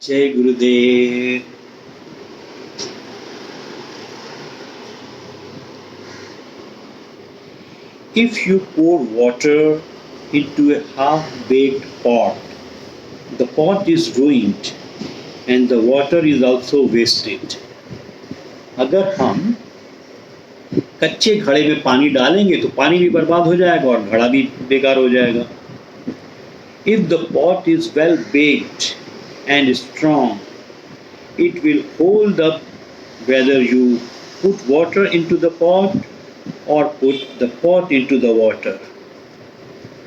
जय गुरुदेव। If you pour water into a half-baked pot, the pot is ruined and the water is also wasted. अगर हम कच्चे घड़े में पानी डालेंगे तो पानी भी बर्बाद हो जाएगा और घड़ा भी बेकार हो जाएगा. If the pot is well baked and strong, it will hold up whether you put water into the pot or put the pot into the water.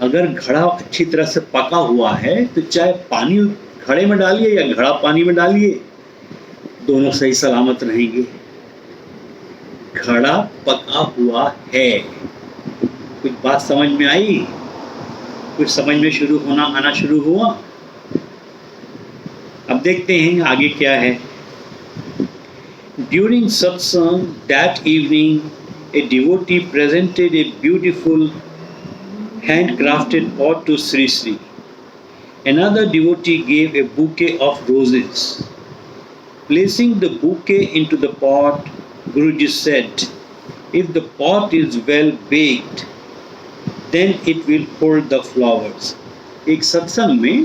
अगर घड़ा अच्छी तरह से पका हुआ है तो चाहे पानी घड़े में डालिए या घड़ा पानी में डालिए, दोनों सही सलामत रहेंगे. घड़ा पका हुआ है. कुछ बात समझ में आई? कुछ समझ में आना शुरू हुआ? अब देखते हैं आगे क्या है. During satsang that evening, a devotee presented a beautiful handcrafted pot to Sri Sri. Another devotee gave a bouquet of roses. Placing the bouquet into the pot, Guruji said, "If the pot is well baked, then it will hold the flowers." एक सत्संग में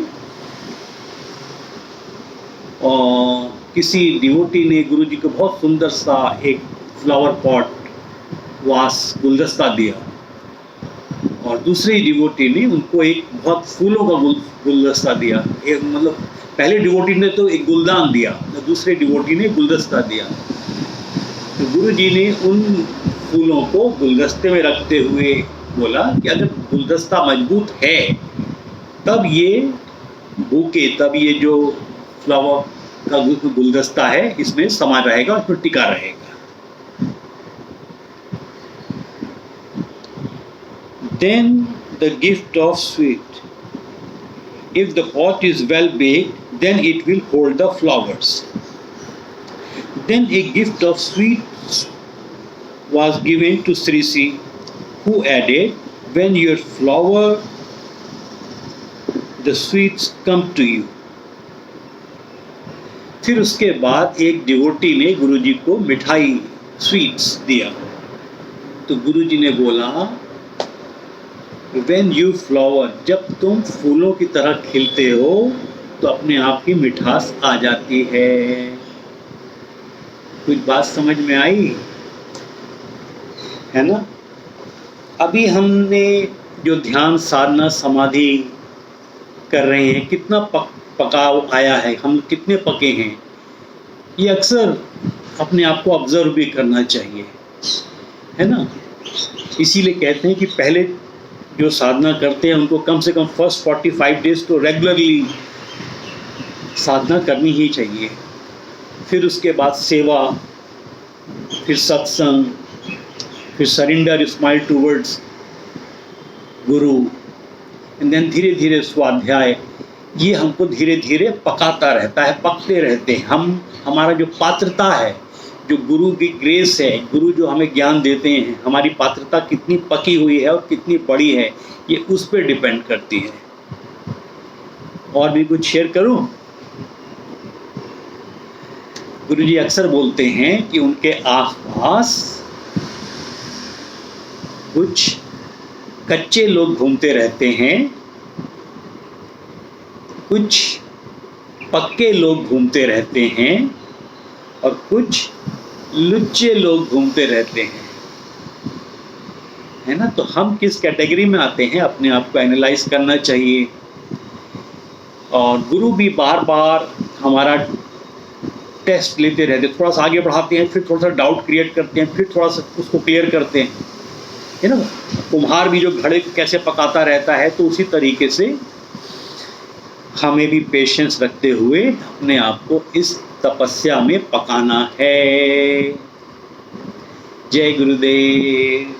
किसी devotee ने गुरुजी को बहुत सुंदर सा एक फ्लावर पॉट वास गुलदस्ता दिया और दूसरे डिवोटी ने उनको एक बहुत फूलों का गुलदस्ता दिया. एक मतलब पहले डिवोटी ने तो एक गुलदान दिया, दूसरे डिवोटी ने गुलदस्ता दिया. तो गुरुजी ने उन फूलों को गुलदस्ते में रखते हुए बोला कि अगर गुलदस्ता मजबूत है तब ये बूके, तब ये जो फ्लावर का गुलदस्ता है इसमें समा रहेगा और फिर टिका रहेगा. Then the gift of sweet. If the pot is well baked, then it will hold the flowers. Then a gift of sweets was given to Sri Sri, who added, "When your flower, the sweets come to you." फिर उसके बाद एक devotee ने गुरुजी को मिठाई sweets दिया. तो गुरुजी ने बोला, When you flower, जब तुम फूलों की तरह खिलते हो तो अपने आप ही मिठास आ जाती है. कुछ बात समझ में आई है ना? अभी हमने जो ध्यान साधना समाधि कर रहे हैं, कितना पकाव आया है, हम कितने पके हैं, ये अक्सर अपने आप को ऑब्जर्व भी करना चाहिए, है ना? इसीलिए कहते हैं कि पहले जो साधना करते हैं उनको कम से कम फर्स्ट 45 डेज तो रेगुलरली साधना करनी ही चाहिए. फिर उसके बाद सेवा, फिर सत्संग, फिर surrender smile towards Guru, and then धीरे धीरे स्वाध्याय. ये हमको धीरे धीरे पकाता रहता है, पकते रहते हैं. हमारा जो पात्रता है, जो गुरु की ग्रेस है, गुरु जो हमें ज्ञान देते हैं, हमारी पात्रता कितनी पकी हुई है और कितनी बड़ी है, ये उस पर डिपेंड करती है. और भी कुछ शेयर करूं? गुरुजी अक्सर बोलते हैं कि उनके आसपास कुछ कच्चे लोग घूमते रहते हैं, कुछ पक्के लोग घूमते रहते हैं और कुछ लुच्चे लोग घूमते रहते हैं, है ना? तो हम किस कैटेगरी में आते हैं, अपने आप को एनालाइज करना चाहिए. और गुरु भी बार बार हमारा टेस्ट लेते रहते, थोड़ा सा आगे बढ़ाते हैं, फिर थोड़ा सा डाउट क्रिएट करते हैं, फिर थोड़ा सा उसको क्लियर करते हैं, है ना? कुम्हार भी जो घड़े कैसे पकाता रहता है, तो उसी तरीके से हमें भी पेशेंस रखते हुए अपने आप को इस तपस्या में पकाना है. जय गुरुदेव.